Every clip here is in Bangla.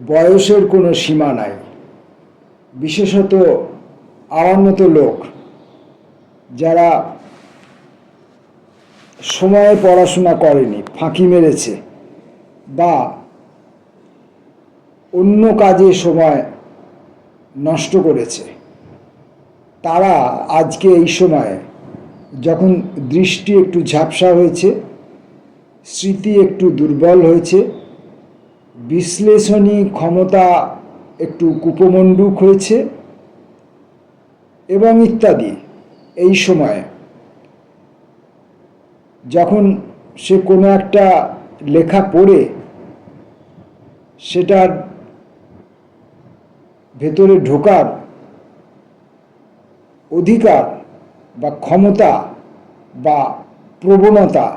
বয়সের কোনো সীমা নাই। বিশেষত আমার মতো লোক যারা সময়ে পড়াশোনা করেনি, ফাঁকি মেরেছে বা অন্য কাজে সময় নষ্ট করেছে, তারা আজকে এই সময়ে যখন দৃষ্টি একটু ঝাপসা হয়েছে, স্মৃতি একটু দুর্বল হয়েছে, বিশ্লেষণী ক্ষমতা একটু কুপমণ্ডুক হয়েছে এবং ইত্যাদি, এই সময়ে যখন সে কোনো একটা লেখা পড়ে সেটার ভেতরে ঢোকার অধিকার বা ক্ষমতা বা প্রবণতা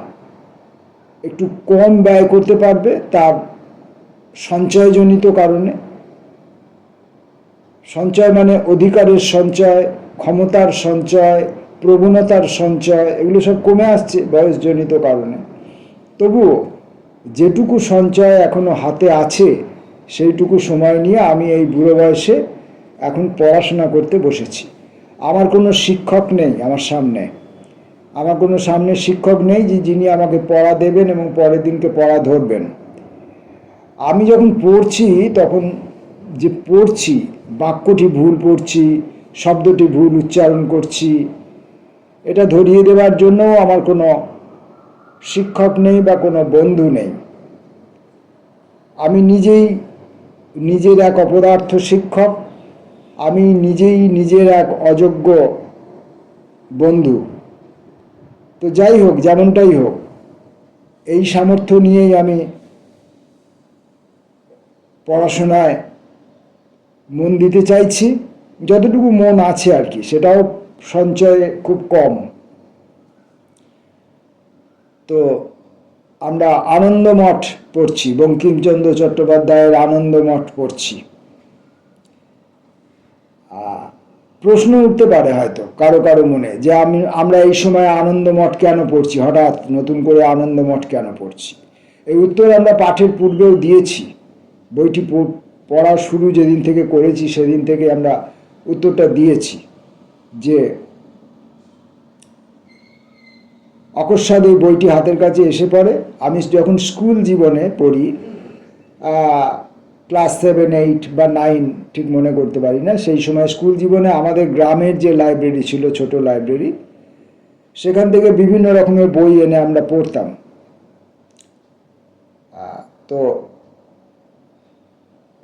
একটু কম ব্যয় করতে পারবে, তার সঞ্চয়জনিত কারণে। সঞ্চয় মানে অধিকারের সঞ্চয়, ক্ষমতার সঞ্চয়, প্রবণতার সঞ্চয়, এগুলো সব কমে আসছে বয়সজনিত কারণে। তবুও যেটুকু সঞ্চয় এখনো হাতে আছে সেইটুকু সময় নিয়ে আমি এই বুড়ো বয়সে এখন পড়াশোনা করতে বসেছি। আমার কোনো শিক্ষক নেই আমার সামনে, আমার কোনো সামনে শিক্ষক নেই যিনি আমাকে পড়া দেবেন এবং পরের দিনকে পড়া ধরবেন। আমি যখন পড়ছি তখন যে পড়ছি, বাক্যটি ভুল পড়ছি, শব্দটি ভুল উচ্চারণ করছি, এটা ধরিয়ে দেওয়ার জন্যও আমার কোনো শিক্ষক নেই বা কোনো বন্ধু নেই। আমি নিজেই নিজের এক অপদার্থ শিক্ষক, আমি নিজেই নিজের এক অযোগ্য বন্ধু। তো যাই হোক, যেমনটাই হোক, এই সামর্থ্য নিয়েই আমি পড়াশোনায় মন দিতে চাইছি, যতটুকু মন আছে আর কি, সেটাও সঞ্চয়ে খুব কম। তো আমরা আনন্দমঠ পড়ছি, বঙ্কিমচন্দ্র চট্টোপাধ্যায়ের আনন্দমঠ পড়ছি। প্রশ্ন উঠতে পারে হয়তো কারো কারো মনে যে আমরা এই সময় আনন্দমঠ কেন পড়ছি, হঠাৎ নতুন করে আনন্দমঠ কেন পড়ছি। এই উত্তর আমরা পাঠের পূর্বেও দিয়েছি। বইটি পড়া শুরু যেদিন থেকে করেছি সেদিন থেকে আমরা উত্তরটা দিয়েছি যে অকস্মাৎ এই বইটি হাতের কাছে এসে পড়ে। আমি যখন স্কুল জীবনে পড়ি, ক্লাস 7, 8 বা 9 ঠিক মনে করতে পারি না, সেই সময় স্কুল জীবনে আমাদের গ্রামের যে লাইব্রেরি ছিল, ছোট লাইব্রেরি, সেখান থেকে বিভিন্ন রকমের বই এনে আমরা পড়তাম। তো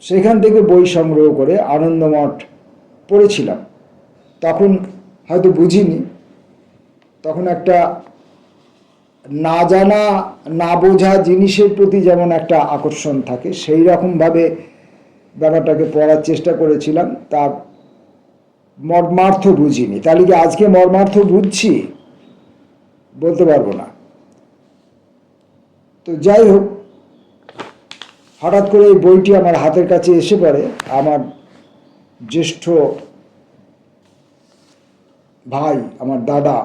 সেখান থেকে বই সংগ্রহ করে আনন্দমঠ পড়েছিলাম। তখন হয়তো বুঝিনি, তখন একটা না জানা না বোঝা জিনিসের প্রতি যেমন একটা আকর্ষণ থাকে, সেই রকমভাবে ব্যাপারটাকে পড়ার চেষ্টা করেছিলাম। তার মর্মার্থ বুঝিনি। তাহলে কি আজকে মর্মার্থ বুঝছি? বলতে পারবো না। তো যাই হোক, হঠাৎ করে এই বইটি আমার হাতের কাছে এসে পড়ে। আমার জ্যেষ্ঠ ভাই, আমার দাদা,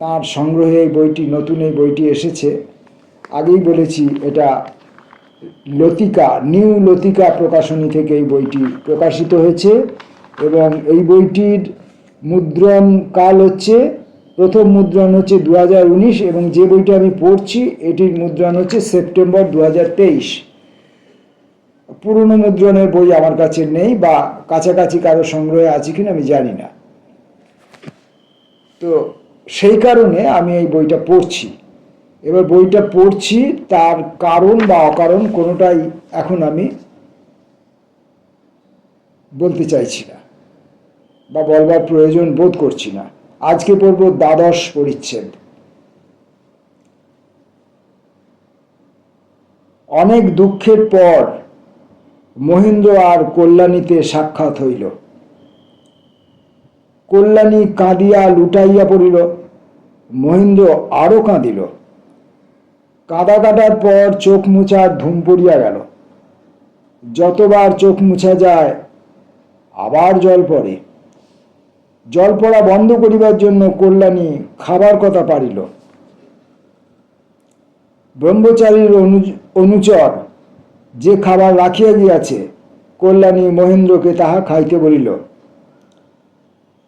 তার সংগ্রহে এই বইটি, নতুন এই বইটি এসেছে। আগেই বলেছি, এটা লতিকা, নিউ লতিকা প্রকাশনী থেকে এই বইটি প্রকাশিত হয়েছে এবং এই বইটির মুদ্রণ কাল হচ্ছে, প্রথম মুদ্রণ হচ্ছে 2019 এবং যে বইটা আমি পড়ছি এটির মুদ্রণ হচ্ছে সেপ্টেম্বর 2023। পুরনো মুদ্রণের বই আমার কাছে নেই, বা কাছাকাছি কারো সংগ্রহে আছে কিনা আমি জানি না। তো সেই কারণে আমি এই বইটা পড়ছি। এবার বইটা পড়ছি, তার কারণ বা অকারণ কোনোটাই এখন আমি বলতে চাইছি না বা বলবার প্রয়োজন বোধ করছি না। আজকে পড়ব দ্বাদশ পরিচ্ছেদ। অনেক দুঃখের পর মহেন্দ্র আর কল্যাণীতে সাক্ষাৎ হইল। কল্যাণী কাঁদিয়া লুটাইয়া পড়িল, মহেন্দ্র আরও কাঁদিল। কাঁদা কাটার পর চোখ মুছার ধুম পড়িয়া গেল। যতবার চোখ মুছা যায় আবার জল পড়ে। জল পড়া বন্ধ করিবার জন্য কল্যাণী খাবার কথা পারিল। ব্রহ্মচারীর অনুচর যে খাবার রাখিয়া গিয়াছে কল্যাণী মহেন্দ্রকে তাহা খাইতে বলিল।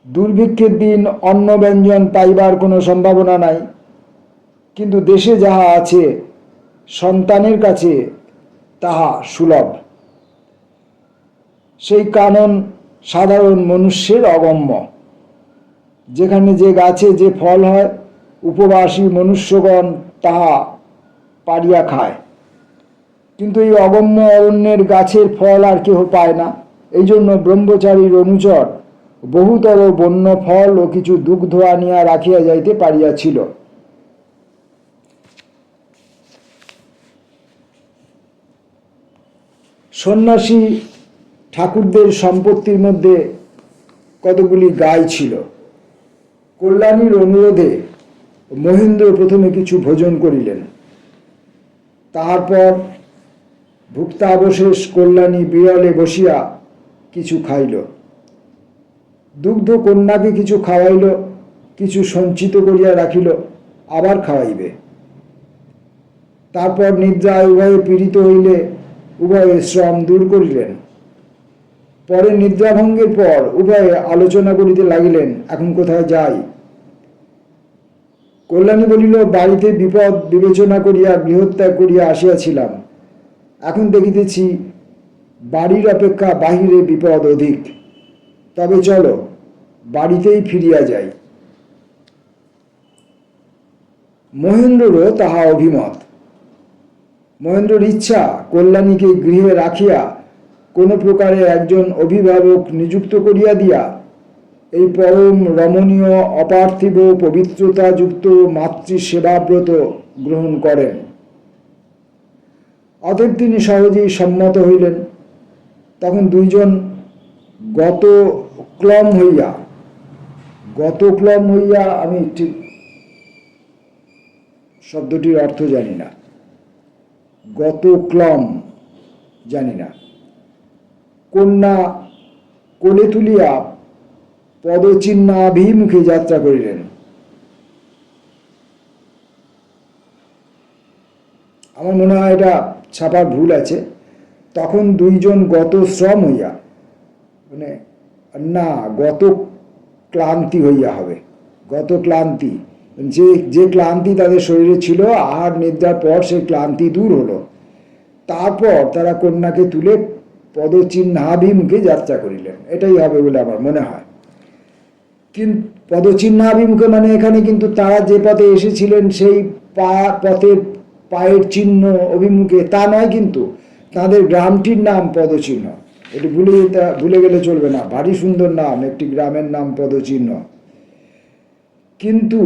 দুর্ভিক্ষের দিন অন্ন ব্যঞ্জন পাইবার কোনো সম্ভাবনা নাই, কিন্তু দেশে যাহা আছে সন্তানের কাছে তাহা সুলভ। সেই কানন সাধারণ মনুষ্যের অগম্য। যেখানে যে গাছে যে ফল হয় উপবাসী মনুষ্যগণ তাহা পাড়িয়া খায়, কিন্তু এই অগম্য অরণ্যের গাছের ফল আর কেহ পায় না। এই জন্য ব্রহ্মচারীর অনুচর বহুতর বন্য ফল ও কিছু দুগ্ধ আনিয়া রাখিয়া যাইতে পারিয়াছিল। সন্ন্যাসী ঠাকুরদের সম্পত্তির মধ্যে কতগুলি গাই ছিল। কল্যাণীর অনুরোধে মহেন্দ্র প্রথমে কিছু ভোজন করিলেন। তারপর ভুক্তাবশেষ কল্যাণী বিড়ালে বসিয়া কিছু খাইল। দুগ্ধ কন্যাকে কিছু খাওয়াইল, কিছু সঞ্চিত করিয়া রাখিল, আবার খাওয়াইবে। তারপর নিদ্রায় উভয়ে পীড়িত হইলে উভয়ে শ্রম দূর করিলেন। পরে নিদ্রাভঙ্গের পর উভয়ে আলোচনা করিতে লাগিলেন, এখন কোথায় যাই। কল্যাণী বলিল, বাড়িতে বিপদ বিবেচনা করিয়া গৃহত্যাগ করিয়া আসিয়াছিলাম, এখন দেখিতেছি বাড়ির অপেক্ষা বাহিরে বিপদ অধিক। তবে চলো বাড়িতেই ফিরিয়া যাই। মহেন্দ্ররও তাহা অভিমত। মহেন্দ্রর ইচ্ছা কল্যাণীকে গৃহে রাখিয়া কোনো প্রকারে একজন অভিভাবক নিযুক্ত করিয়া দিয়া এই পরম রমণীয় অপার্থিব পবিত্রতাযুক্ত মাতৃসেবাব্রত গ্রহণ করেন। অতএব তিনি সহজেই সম্মত হইলেন। তখন দুইজন গত ক্লম হইয়া, আমি ঠিক শব্দটির অর্থ জানি না, গত ক্লম জানি না, কন্যা কোলে তুলিয়া পদচিহ্নাভিমুখে যাত্রা করিলেন। আমার মনে হয় এটা ছাপার ভুল আছে। তখন দুইজন গত শ্রম হইয়া, মানে না, গত ক্লান্তি হইয়া হবে, গত ক্লান্তি, যে ক্লান্তি তাদের শরীরে ছিল আহার নিদ্রার পর সেই ক্লান্তি দূর হলো। তারপর তারা কন্যাকে তুলে পদচিহ্নাভিমুখে যাত্রা করিলেন, এটাই হবে বলে আমার মনে হয়। কিন্তু পদচিহ্নাভিমুখে মানে এখানে কিন্তু তারা যে পথে এসেছিলেন সেই পথের পায়ের চিহ্ন অভিমুখে তা নয়, কিন্তু তাদের গ্রামটির নাম পদচিহ্ন। এটি ভুলে গেলে চলবে না, ভারী সুন্দর নাম, একটি গ্রামের নাম পদচিহ্ন। কিন্তু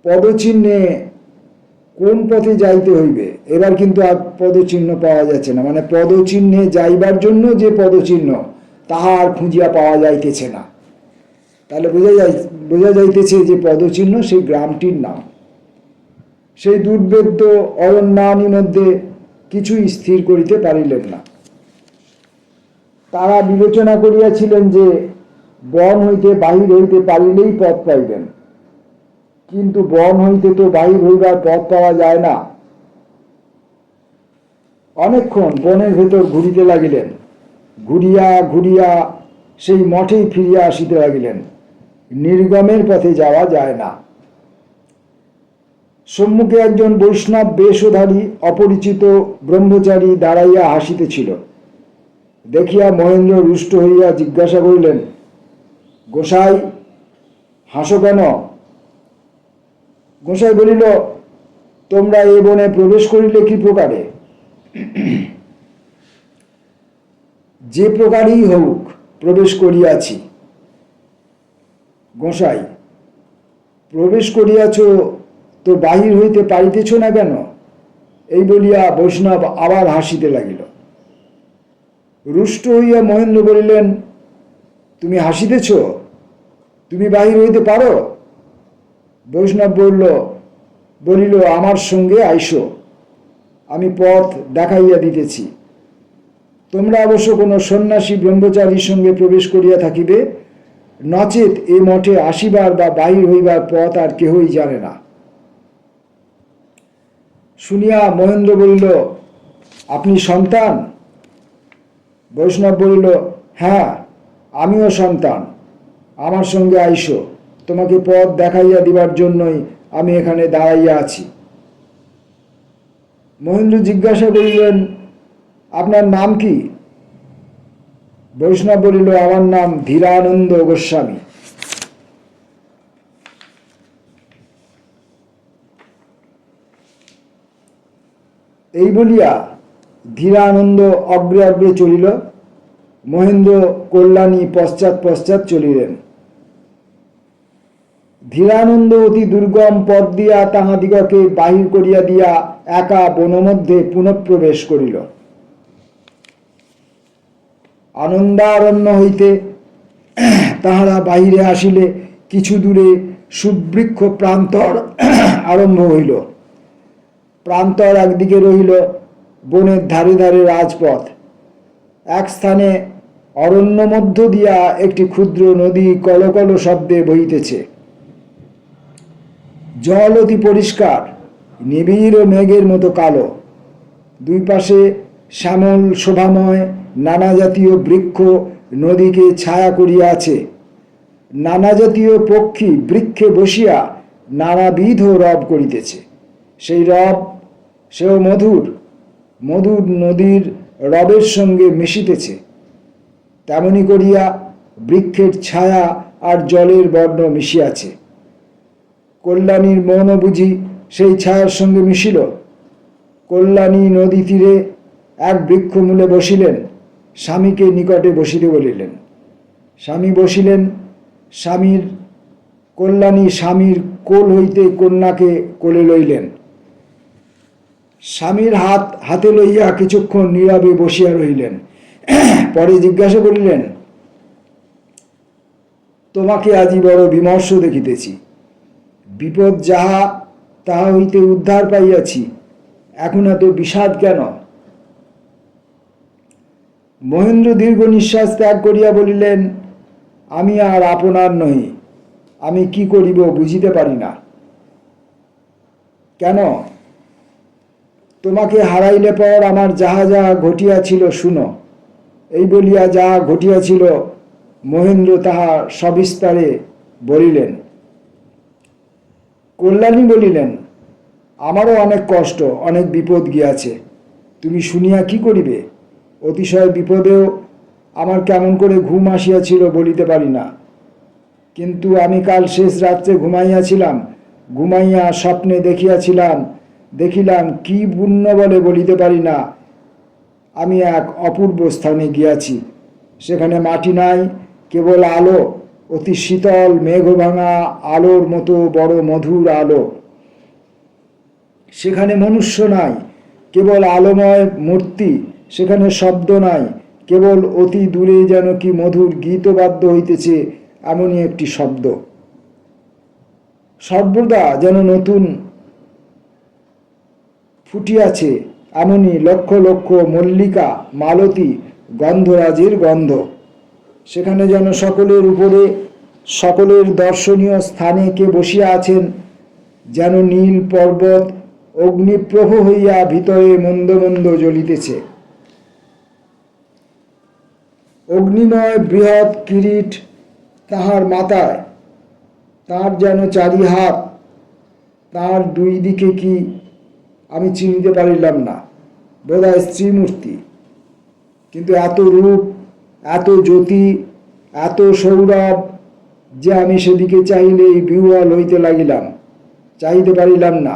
পদচিহ্নে কোন পথে যাইতে হইবে এবার কিন্তু আর পদচিহ্ন পাওয়া যাচ্ছে না, মানে পদচিহ্নে যাইবার জন্য যে পদচিহ্ন তাহা আর খুঁজিয়া পাওয়া যাইতেছে না। তাহলে বোঝা যাইতেছে যে পদচিহ্ন সেই গ্রামটির নাম। সেই দুর্বেদ্য অরণ্যানি মধ্যে কিছুই স্থির করিতে পারিলেন না। তারা বিবেচনা করিয়াছিলেন যে বন হইতে বাহির হইতে পারিলেই পথ পাইবেন, কিন্তু বন হইতে তো বাহির হইবার পথ পাওয়া যায় না। অনেকক্ষণ বনের ভেতর ঘুরিতে লাগিলেন। ঘুরিয়া ঘুরিয়া সেই মঠেই ফিরিয়া আসিতে লাগিলেন। নির্গমের পথে যাওয়া যায় না। সম্মুখে একজন বৈষ্ণব বেশধারী অপরিচিত ব্রহ্মচারী দাঁড়াইয়া হাসিতেছিল। দেখিয়া মহেন্দ্র রুষ্ট হইয়া জিজ্ঞাসা করিলেন, গোসাই, হাসো কেন? গোসাই বলিল, তোমরা এ বনে প্রবেশ করিলে কি প্রকারে? যে প্রকারেই হোক প্রবেশ করিয়াছি। গোসাই, প্রবেশ করিয়াছ তো বাহির হইতে পারিতেছ না কেন? এই বলিয়া বৈষ্ণব আবার হাসিতে লাগিল। রুষ্ট হইয়া মহেন্দ্র বলিলেন, তুমি হাসিতেছ? তুমি বাহির হইতে পারো? বৈষ্ণব বলিল, আমার সঙ্গে আইসো, আমি পথ দেখাইয়া দিতেছি। তোমরা অবশ্য কোনো সন্ন্যাসী ব্রহ্মচারীর সঙ্গে প্রবেশ করিয়া থাকিবে, নচেত এ মঠে আসিবার বা বাহির হইবার পথ আর কেহই জানে না। শুনিয়া মহেন্দ্র বলিল, আপনি সন্তান? বৈষ্ণব বলিল, হ্যাঁ, আমিও সন্তান। আমার সঙ্গে আইসো, তোমাকে পথ দেখাইয়া দিবার জন্যই আমি এখানে দাঁড়াইয়া আছি। মহেন্দ্র জিজ্ঞাসা করিলেন, আপনার নাম কি? বৈষ্ণব বলিল, আমার নাম ধীরানন্দ গোস্বামী। এই বলিয়া ধীরানন্দ অগ্রে অগ্রে চলিল, মহেন্দ্র কল্যাণী পশ্চাৎ পশ্চাৎ চলিলেন। ধীরানন্দ অতি দুর্গম পথ দিয়া তাহাদিগকে বাহির করিয়া দিয়া একা বনমধ্যে পুনঃপ্রবেশ করিল। আনন্দারণ্য হইতে তাহারা বাহিরে আসিলে কিছু দূরে সুবৃক্ষ প্রান্তর আরম্ভ হইল। প্রান্তর একদিকে রহিল বনের ধারে ধারে রাজপথ। এক স্থানে অরণ্য মধ্য দিয়া একটি ক্ষুদ্র নদী কলকল শব্দে বহিতেছে। জল অতি পরিষ্কার, নিবিড় ও মেঘের মতো কালো। দুই পাশে শ্যামল শোভাময় নানা জাতীয় বৃক্ষ নদীকে ছায়া করিয়া আছে। নানা জাতীয় পক্ষী বৃক্ষে বসিয়া নানাবিধ রব করিতেছে। সেই রব সেও মধুর, মধুর নদীর রবের সঙ্গে মিশিতেছে। তেমনি করিয়া বৃক্ষের ছায়া আর জলের বর্ণ মিশিয়াছে। কল্যাণীর মনও বুঝি সেই ছায়ার সঙ্গে মিশিল। কল্যাণী নদী তীরে এক বৃক্ষমূলে বসিলেন, স্বামীকে নিকটে বসিতে বলিলেন। স্বামী বসিলেন। কল্যাণী স্বামীর কোল হইতে কন্যাকে কোলে লইলেন। স্বামীর হাত হাতে লইয়া কিছুক্ষণ নীরবে বসিয়া রহিলেন। পরে জিজ্ঞাসা করিলেন, তোমাকে আজি বড় বিমর্ষ দেখিতেছি। বিপদ যাহা তাহা হইতে উদ্ধার পাইয়াছি, এখন এত বিষাদ কেন? মহেন্দ্র দীর্ঘ নিঃশ্বাস ত্যাগ করিয়া বলিলেন, আমি আর আপনার নহি, আমি কি করিব বুঝিতে পারি না। কেন? তোমাকে হারাইলে পর আমার যাহা যাহা ঘটিয়াছিল শুনো। এই বলিয়া যাহা ঘটিয়াছিল মহেন্দ্র তাহা সবিস্তারে বলিলেন। কল্যাণী বলিলেন, আমারও অনেক কষ্ট, অনেক বিপদ গিয়াছে, তুমি শুনিয়া কি করিবে? অতিশয় বিপদেও আমার কেমন করে ঘুম আসিয়াছিল বলিতে পারি না। কিন্তু আমি কাল শেষ রাত্রে ঘুমাইয়াছিলাম, ঘুমাইয়া স্বপ্নে দেখিলাম কি পুণ্য বলে বলিতে পারি না, আমি এক অপূর্ব স্থানে গিয়াছি। সেখানে মাটি নাই, কেবল আলো, অতি শীতল মেঘভাঙা আলোর মতো বড় মধুর আলো। সেখানে মনুষ্য নাই, কেবল আলোময় মূর্তি। সেখানে শব্দ নাই, কেবল অতি দূরে যেন কি মধুর গীতবাদ্য হইতেছে এমনই একটি শব্দ। সর্বদা যেন নতুন ফুটিয়াছে এমনই লক্ষ লক্ষ মল্লিকা মালতী গন্ধরাজের গন্ধ। সেখানে যেন সকলের উপরে সকলের দর্শনীয় স্থানে কে বসিয়া আছেন, যেন নীল পর্বত অগ্নিপ্রভ হইয়া ভিতরে মন্দ মন্দ জ্বলিতেছে। অগ্নিময় বৃহৎ কিরীট তাহার মাথায়, তার যেন চারি হাত, তার দুই দিকে কি আমি চিনিতে পারিলাম না, বোধহয় স্ত্রীমূর্তি। কিন্তু এত রূপ, এত জ্যোতি, এত সৌরভ যে আমি সেদিকে চাহিলেই বিহ্বল হইতে লাগিলাম। চাহিতে পারিলাম না,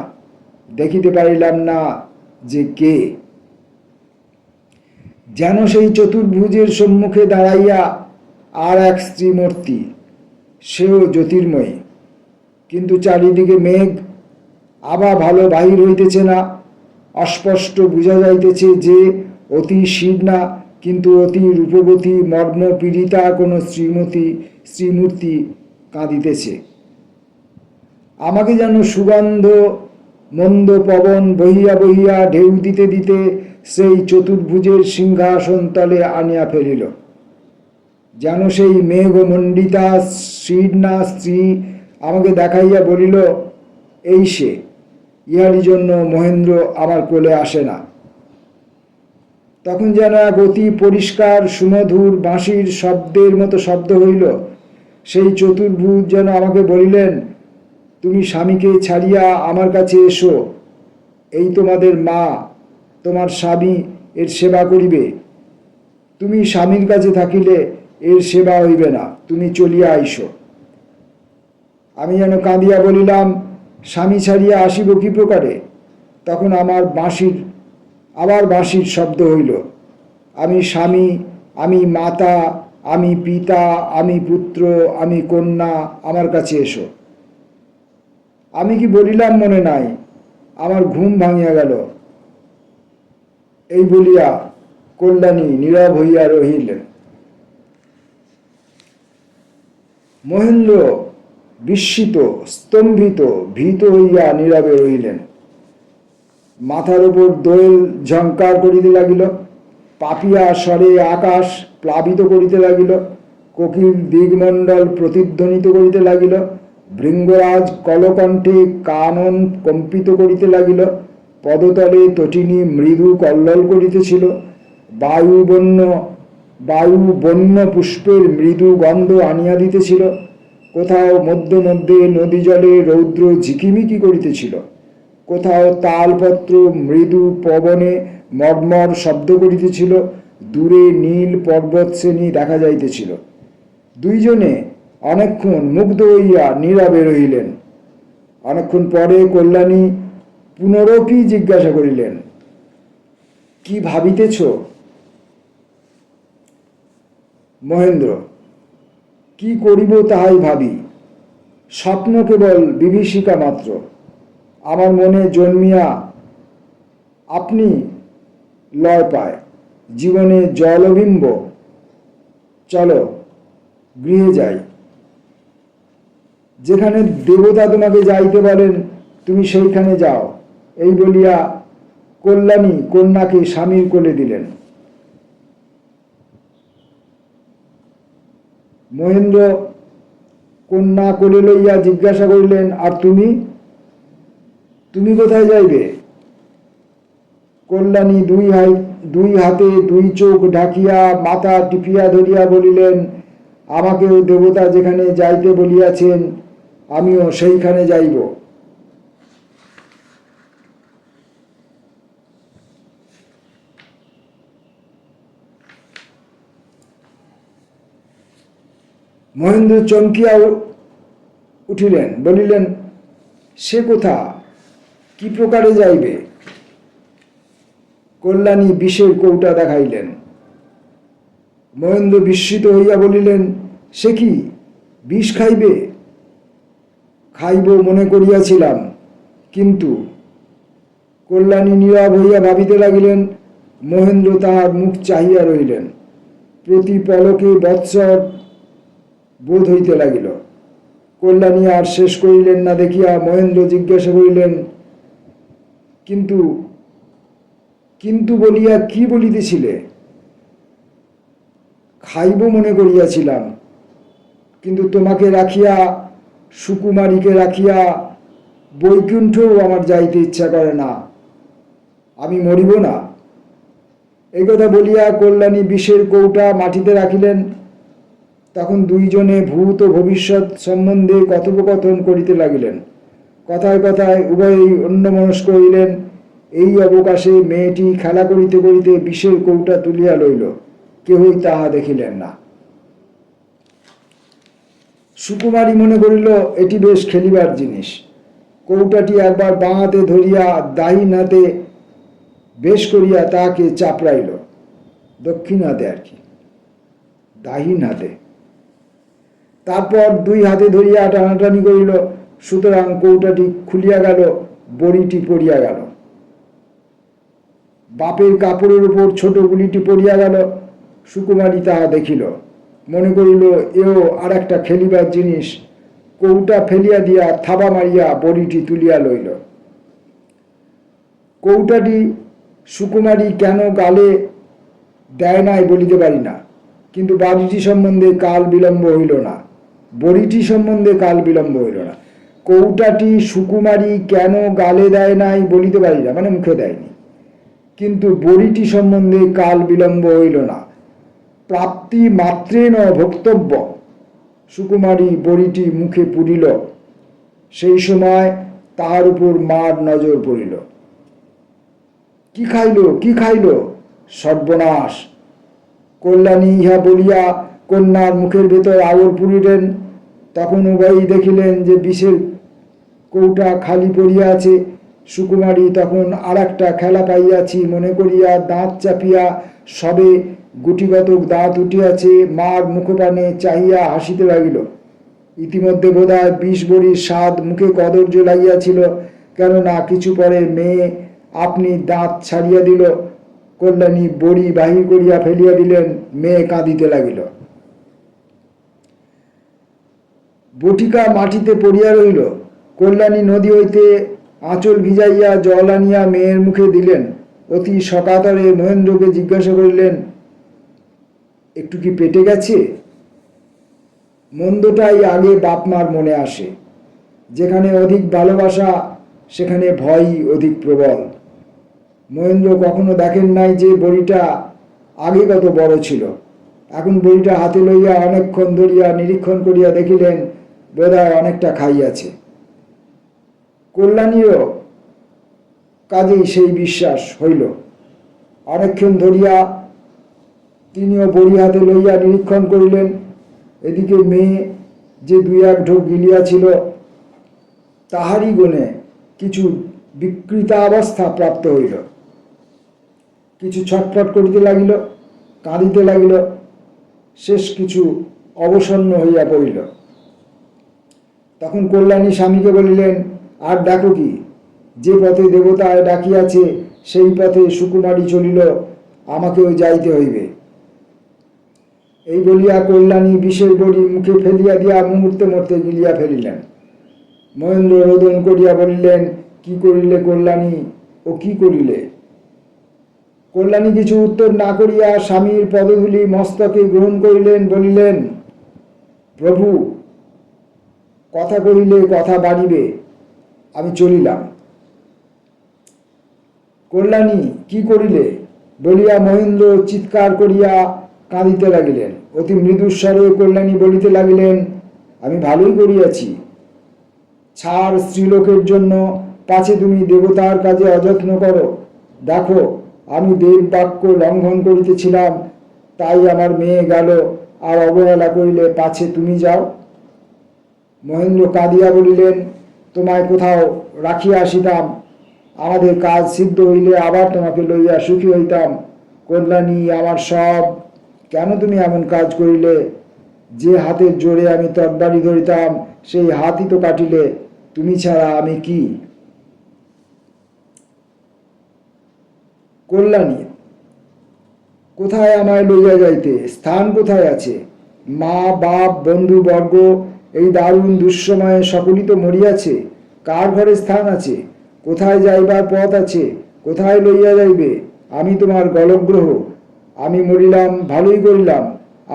দেখিতে পারিলাম না যে কে। যেন সেই চতুর্ভুজের সম্মুখে দাঁড়াইয়া আর এক স্ত্রীমূর্তি, সেও জ্যোতির্ময়ী। কিন্তু চারিদিকে মেঘ, আভা ভালো বাহির হইতেছে না। অস্পষ্ট বুঝা যাইতেছে যে অতি শীর্ণা কিন্তু অতি রূপবতী মর্মপীড়িতা কোনো শ্রীমূর্তি কাঁদিতেছে। আমাকে যেন সুগন্ধ মন্দ পবন বহিয়া বহিয়া ঢেউ দিতে দিতে সেই চতুর্ভুজের সিংহাসন তলে আনিয়া ফেলিল। যেন সেই মেঘমণ্ডিতা শীর্ণা স্ত্রী আমাকে দেখাইয়া বলিল, এই সে, ইহারই জন্য মহেন্দ্র আমার কোলে আসে না। তখন যেন এক অতি পরিষ্কার সুমধুর বাঁশির শব্দের মতো শব্দ হইল। সেই চতুর্ভুজ যেন আমাকে বলিলেন, তুমি স্বামীকে ছাড়িয়া আমার কাছে এসো, এই তোমাদের মা, তোমার স্বামী এর সেবা করিবে। তুমি স্বামীর কাছে থাকিলে এর সেবা হইবে না, তুমি চলিয়া আইসো। আমি যেন কাঁদিয়া বলিলাম, স্বামী ছাড়িয়া আসিব কি প্রকারে? তখন আমার আবার বাঁশির শব্দ হইল। আমি স্বামী, আমি মাতা, আমি পিতা, আমি পুত্র, আমি কন্যা, আমার কাছে এসো। আমি কি বলিলাম মনে নাই, আমার ঘুম ভাঙিয়া গেল। এই বলিয়া কল্যাণী নীরব হইয়া রহিলেন। মহেন্দ্র বিস্মিত, স্তম্ভিত, ভীত হইয়া নীরবে রহিলেন। মাথার উপর দোয়েল ঝঙ্কার করিতে লাগিল, পাপিয়া স্বরে আকাশ প্লাবিত করিতে লাগিল, কোকিল দিগমণ্ডল প্রতিধ্বনিত করিতে লাগিল, ভৃঙ্গরাজ কলকণ্ঠে কানন কম্পিত করিতে লাগিল, পদতলে তটিনী মৃদু কল্লোল করিতেছিল, বায়ু বন্য পুষ্পের মৃদু গন্ধ আনিয়া দিতেছিল, কোথাও মধ্যে মধ্যে নদী জলে রৌদ্র ঝিকিমিকি করিতেছিল, কোথাও তালপত্র মৃদু পবনে মর্মর শব্দ করিতেছিল, দূরে নীল পর্বতশ্রেণী দেখা যাইতেছিল। দুইজনে অনেকক্ষণ মুগ্ধ হইয়া নীরবে রহিলেন। অনেকক্ষণ পরে কল্যাণী পুনরপি জিজ্ঞাসা করিলেন, কি ভাবিতেছ? মহেন্দ্র, কি করিব তাহাই ভাবি। স্বপ্ন কেবল বিভীষিকা মাত্র। আমার মনে জন্মিয়া আপনি লয় পায়, জীবনে জলবিম্ব। চলো গৃহে যাই। যেখানে দেবতা তোমাকে যাইতে বলেন তুমি সেইখানে যাও। এই বলিয়া কল্যাণী কন্যাকে স্বামীর কোলে দিলেন। মহেন্দ্র কন্যা কোলে লইয়া জিজ্ঞাসা করিলেন, আর তুমি তুমি কোথায় যাইবে? কল্যাণী দুই হাতে দুই চোখ ঢাকিয়া মাথা টিপিয়া ধরিয়া বলিলেন, আমাকেও দেবতা যেখানে যাইতে বলিয়াছেন আমিও সেইখানে যাইব। মহেন্দ্র চমকিয়া উঠিলেন, বলিলেন, সে কোথা, কি প্রকারে যাইবে? কল্যাণী বিষের কৌটা দেখাইলেন। মহেন্দ্র বিস্মিত হইয়া বলিলেন, সে কি, বিষ খাইবে? খাইব মনে করিয়াছিলাম, কিন্তু। কল্যাণী নীরব হইয়া ভাবিতে লাগিলেন। মহেন্দ্র তাহার মুখ চাহিয়া রহিলেন। প্রতি পলকে বৎসর বোধ হইতে লাগিল। কল্যাণী আর শেষ করিলেন না দেখিয়া মহেন্দ্র জিজ্ঞাসা করিলেন, কিন্তু কিন্তু বলিয়া কি বলিতেছিলে? খাইব মনে করিয়াছিলাম, কিন্তু তোমাকে রাখিয়া, সুকুমারীকে রাখিয়া বৈকুণ্ঠও আমার যাইতে ইচ্ছা করে না। আমি মরিব না। এই কথা বলিয়া কল্যাণী বিষের কৌটা মাটিতে রাখিলেন। তখন দুইজনে ভূত ও ভবিষ্যৎ সম্বন্ধে কথোপকথন করিতে লাগিলেন। কথায় কথায় উভয়েই অন্যমনস্ক হইলেন। এই অবকাশে মেয়েটি খেলা করিতে করিতে বিষের কৌটা তুলিয়া লইল। কেহই তাহা দেখিলেন না। সুকুমারী মনে করিল এটি বেশ খেলিবার জিনিস। কৌটাটি একবার বাঁ হাতে ধরিয়া দাহিন হাতে বেশ করিয়া তাহাকে চাপড়াইল। দক্ষিণ হাতে আর কি, দাহিন হাতে। তারপর দুই হাতে ধরিয়া টানাটানি করিল। সুতরাং কৌটাটি খুলিয়া গেল, বড়িটি পড়িয়া গেল। বাপের কাপড়ের উপর ছোট গুলিটি পড়িয়া গেল। সুকুমারী তাহা দেখিল, মনে করিল এও আর একটা খেলিবার জিনিস। কৌটা ফেলিয়া দিয়া থাবা মারিয়া বড়িটি তুলিয়া লইল। কৌটাটি সুকুমারী কেন গালে দেয় নাই বলিতে পারি না, কিন্তু বাড়িটি সম্বন্ধে কাল বিলম্ব হইল না, বড়িটি সম্বন্ধে কাল বিলম্ব হইল না। কৌটাটি সুকুমারী কেন গালে দেয় নাই বলিতে পারি না, মানে মুখে দেয়নি, কিন্তু বড়িটি সম্বন্ধে কাল বিলম্ব হইল না। প্রাপ্তি মাত্রেন ভোক্তব্য। সুকুমারী বড়িটি মুখে পুরিল, সেই সময় তাহার উপর মার নজর পড়িল। কি খাইল, কি খাইল? সর্বনাশ! কল্যাণী ইহা বলিয়া কন্যার মুখের ভেতর আঙুল পুরিলেন। তখন উভয়ই দেখিলেন যে বিষের কৌটা খালি পড়িয়া আছে। সুকুমারী তখন আর একটা খেলা পাইয়াছি মনে করিয়া দাঁত চাপিয়া সবে গুটিগতক দাঁত উঠিয়াছে, মার মুখপানে চাহিয়া হাসিতে লাগিল। ইতিমধ্যে বোধহয় 20 বড়ির স্বাদ মুখে কদর্য লাগিয়াছিল, কেননা কিছু পরে মেয়ে আপনি দাঁত ছাড়িয়া দিল। কল্যাণী বড়ি বাহির করিয়া ফেলিয়া দিলেন। মেয়ে কাঁদিতে লাগিল। বটিকা মাটিতে পড়িয়া রহিল। কল্যাণী নদী হইতে আঁচল ভিজাইয়া জল আনিয়া মেয়ের মুখে দিলেন। অতি সকাতরে মহেন্দ্রকে জিজ্ঞাসা করিলেন, একটু কি পেটে গেছে? মন্দটাই আগে বাপ মার মনে আসে। যেখানে অধিক ভালোবাসা সেখানে ভয়ই অধিক প্রবল। মহেন্দ্র কখনো দেখেন নাই যে বড়িটা আগে কত বড় ছিল। এখন বড়িটা হাতে লইয়া অনেকক্ষণ ধরিয়া নিরীক্ষণ করিয়া দেখিলেন বোধহয় অনেকটা খাইয়াছে। কল্যাণীরও কাজেই সেই বিশ্বাস হইল। অনেকক্ষণ ধরিয়া তিনিও বড়ি হাতে লইয়া নিরীক্ষণ করিলেন। এদিকে মেয়ে যে 2-1 ঢোক গিলিয়াছিল তাহারই গুণে কিছু বিকৃতাবস্থা প্রাপ্ত হইল। কিছু ছটফট করিতে লাগিল, কাঁদিতে লাগিল, শেষ কিছু অবসন্ন হইয়া পড়িল। তখন কল্যাণী স্বামীকে বলিলেন, আর দেখো কি, যে পথে দেবতায় ডাকিয়াছে সেই পথে সুকুমারী চলিল, আমাকেও যাইতে হইবে। এই বলিয়া কল্যাণী বিষের বড়ি মুখে ফেলিয়া দিয়া মুহূর্তে মধ্যে গিলিয়া ফেলিলেন। মহেন্দ্র রোদন করিয়া বলিলেন, কি করিলে কল্যাণী, ও কি করিলে? কল্যাণী কিছু উত্তর না করিয়া স্বামীর পদধূলি মস্তকে গ্রহণ করিলেন। বলিলেন, প্রভু, কথা কহিলে কথা বাড়িবে, আমি চলিলাম। কল্যাণী, কি করিলে বলিয়া মহেন্দ্র চিৎকার করিয়া কাঁদিতে লাগিলেন। অতি মৃদুস্বরে কল্যাণী বলিতে লাগিলেন, আমি ভালোই করিয়াছি। ছাড় স্ত্রীলোকের জন্য, পাছে তুমি দেবতার কাজে অযত্ন করো। দেখো, আমি দেব বাক্য লঙ্ঘন করিতেছিলাম, তাই আমার মেয়ে গেল, আর অবহেলা করিলে পাছে তুমি যাও। মহেন্দ্র কাঁদিয়া বলিলেন, তোমায় কোথাও রাখিয়া আসিতাম, আমাদের কাজ সিদ্ধ হইলে আবার তোমাকে লইয়া সুখী হইতাম। কল্যাণী, আমার সব, কেন তুমি এমন কাজ করিলে? যে হাতের জোরে আমি তরবারি ধরিতাম সেই হাতই তো কাটিলে, তুমি ছাড়া আমি কি? কল্যাণী, কোথায় আমায় লইয়া যাইতে? স্থান কোথায় আছে? মা, বাপ, বন্ধু বর্গ এই দারুণ দুঃসময়ে সকলই তো মরিয়াছে। কার ঘরে স্থান আছে? কোথায় যাইবার পথ আছে? কোথায় লইয়া যাইবে? আমি তোমার গলগ্রহ। আমি মরিলাম, ভালোই করিলাম।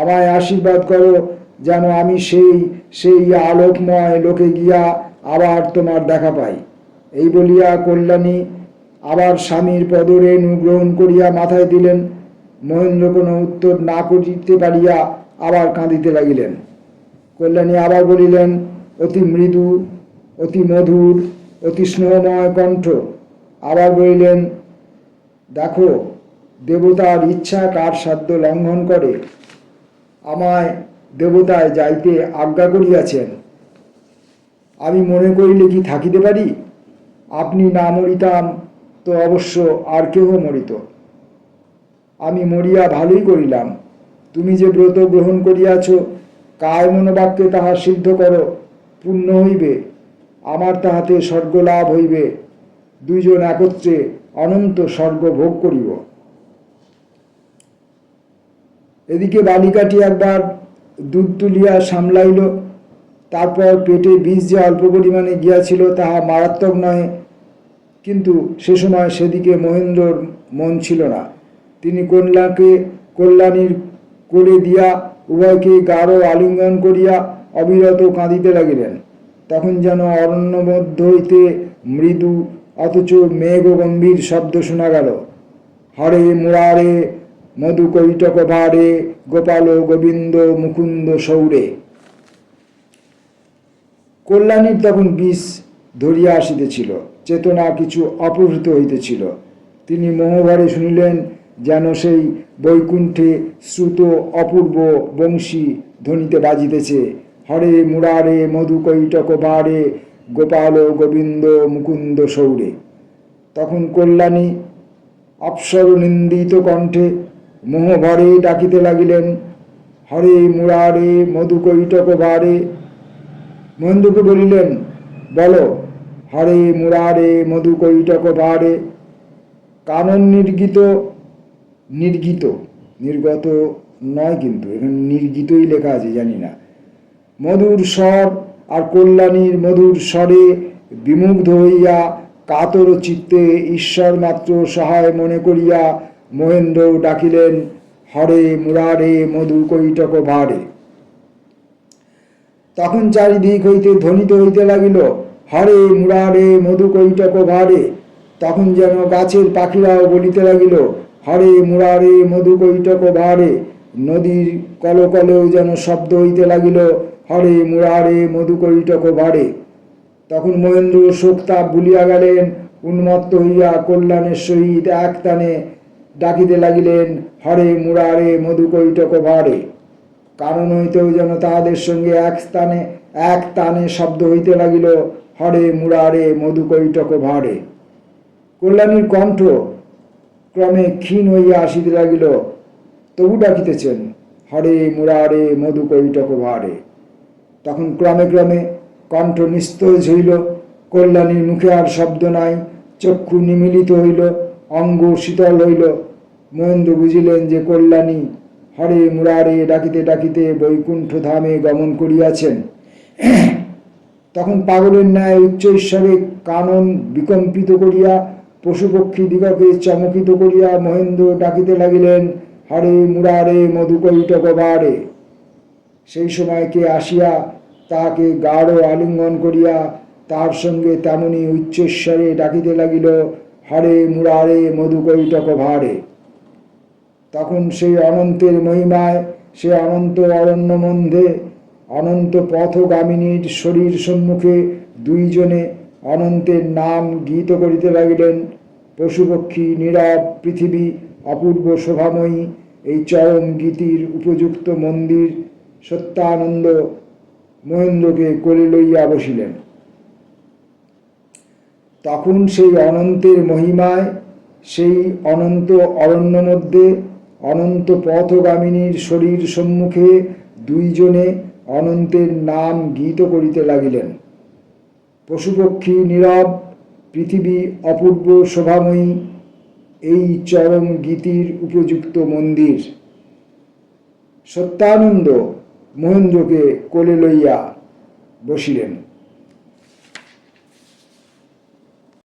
আমায় আশীর্বাদ করো, যেন আমি সেই আলোকময় লোকে গিয়া আবার তোমার দেখা পাই। এই বলিয়া কল্যাণী আবার স্বামীর পদরেণু গ্রহণ করিয়া মাথায় দিলেন। মহেন্দ্র কোনো উত্তর না করিতে পারিয়া আবার কাঁদিতে লাগিলেন। কল্যাণী আবার বলিলেন, অতি মৃদু, অতি মধুর, অতি স্নেহময় কণ্ঠ। আবার বলিলেন, দেখো, দেবতার ইচ্ছা কার সাধ্য লঙ্ঘন করে? আমায় দেবতায় যাইতে আজ্ঞা করিয়াছেন, আমি মনে করিলে কি থাকিতে পারি? আপনি না মরিতাম তো অবশ্য আর কেহ মরিত। আমি মরিয়া ভালোই করিলাম। তুমি যে ব্রত গ্রহণ করিয়াছ, কায় মনোবাক্যে তাহা সিদ্ধ করো, পূর্ণ হইবে, আমার তাহাতে স্বর্গ লাভ হইবে। দুইজন একত্রে অনন্ত স্বর্গ ভোগ করিব। এদিকে বালিকাটি একবার দুধ তুলিয়া সামলাইল। তারপর পেটে বীজ যে অল্প পরিমাণে গিয়াছিল তাহা মারাত্মক নয়, কিন্তু সে সময় সেদিকে মহেন্দ্রর মন ছিল না। তিনি কল্যাণীর কোলে দিয়া উভয়কে গাঢ় আলিঙ্গন করিয়া অবিরত কাঁদিতে লাগিলেন। তখন যেন অরণ্য মধ্য হইতে মৃদু অথচ মেঘ গম্ভীর শব্দ শোনা গেল। হরে মুরারে মধুকৈটক ভারে গোপাল গোবিন্দ মুকুন্দ সৌরে। কল্যাণীর তখন বিষ ধরিয়া আসিতেছিল, চেতনা কিছু অপহৃত হইতেছিল। তিনি মোহভরে শুনিলেন যেন সেই বৈকুণ্ঠে শ্রুত অপূর্ব বংশী ধ্বনিতে বাজিতেছে, হরে মুরারে মধুকৈটক ভারে গোপাল গোবিন্দ মুকুন্দ সৌরে। তখন কল্যাণী অপ্সর নিন্দিত কণ্ঠে মোহভরে ডাকিতে লাগিলেন, হরে মুরারে মধুকৈটক ভারে। মহেন্দ্রকে বলিলেন, বলো, হরে মুরারে মধুকৈটক ভারে। কানন নির্গত, নির্গত নয়, কিন্তু এখানে নির্গিতই লেখা আছে, জানি না। মধুর স্বর আর কল্যাণীর মধুর স্বরে বিমুগ্ধ হইয়া কাতর চিত্তে ঈশ্বর মাত্র সহায় মনে করিয়া মহেন্দ্র ডাকিলেন, হরে মুরারে মধুকৈটক ভারে। তখন চারিদিক হইতে ধ্বনিত হইতে লাগিল, হরে মুরারে মধুকৈটক ভারে। তখন যেন গাছের পাখিরাও বলিতে লাগিল, হরে মুরারে মধুকৈটক ভারে। নদীর কলকলেও যেন শব্দ হইতে লাগিল, হরে মুরারে মধুকৈটক ভারে। তখন মহেন্দ্র শোকতাপ ভুলিয়া গেলেন, উন্মত্ত হইয়া কল্যাণের সহিত এক টানে ডাকিতে লাগিলেন, হরে মুরারে মধুকৈটক ভারে। কারণ হইতেও যেন তাহাদের সঙ্গে এক টানে শব্দ হইতে লাগিল, হরে মুরারে মধুকৈটক ভারে। কল্যাণীর কণ্ঠ ক্রমে ক্ষীণ হইয়া আসিতে লাগিল, তবু ডাকিতেছেন, হরে মুরারে মধুকৈটক ভারে। তখন ক্রমে ক্রমে কণ্ঠ নিস্তেজ হইল, কল্যাণীর মুখে আর শব্দ নাই, চক্ষু নিমিলিত হইল, অঙ্গ শীতল হইল। মহেন্দ্র বুঝিলেন যে কল্যাণী হরে মুরারে ডাকিতে ডাকিতে বৈকুণ্ঠ ধামে গমন করিয়াছেন। তখন পাগলের ন্যায় উচ্চ ঈশ্বরে কানন বিকম্পিত করিয়া পশুপক্ষী দিগকে চমকিত করিয়া মহেন্দ্র ডাকিতে লাগিলেন, হরে মুরারে মধুকৈটক ভারে। সেই সময় কে আসিয়া তাহাকে গাঢ় আলিঙ্গন করিয়া তাহার সঙ্গে তেমনি উচ্চস্বরে ডাকিতে লাগিল, হরে মুরারে মধুকৈটক ভারে। তখন সেই অনন্তের মহিমায়, সে অনন্ত অরণ্য মধ্যে অনন্ত পথগামিনীর শরীর সম্মুখে দুইজনে অনন্তের নাম গীত করিতে লাগিলেন। পশুপক্ষী নীরব, পৃথিবী অপূর্ব শোভাময়ী, এই চরম গীতির উপযুক্ত মন্দির সত্যানন্দ মহেন্দ্রকে কোলে লইয়া বসিলেন। তখন সেই অনন্তের মহিমায়, সেই অনন্ত অরণ্য মধ্যে অনন্ত পথগামিনীর শরীর সম্মুখে দুইজনে অনন্তের নাম গীত করিতে লাগিলেন। পশুপক্ষী নীরব, পৃথিবী অপূর্ব শোভাময়ী, এই চরম গীতির উপযুক্ত মন্দির। সত্যানন্দ মহেন্দ্রকে কোলে লইয়া বসিলেন।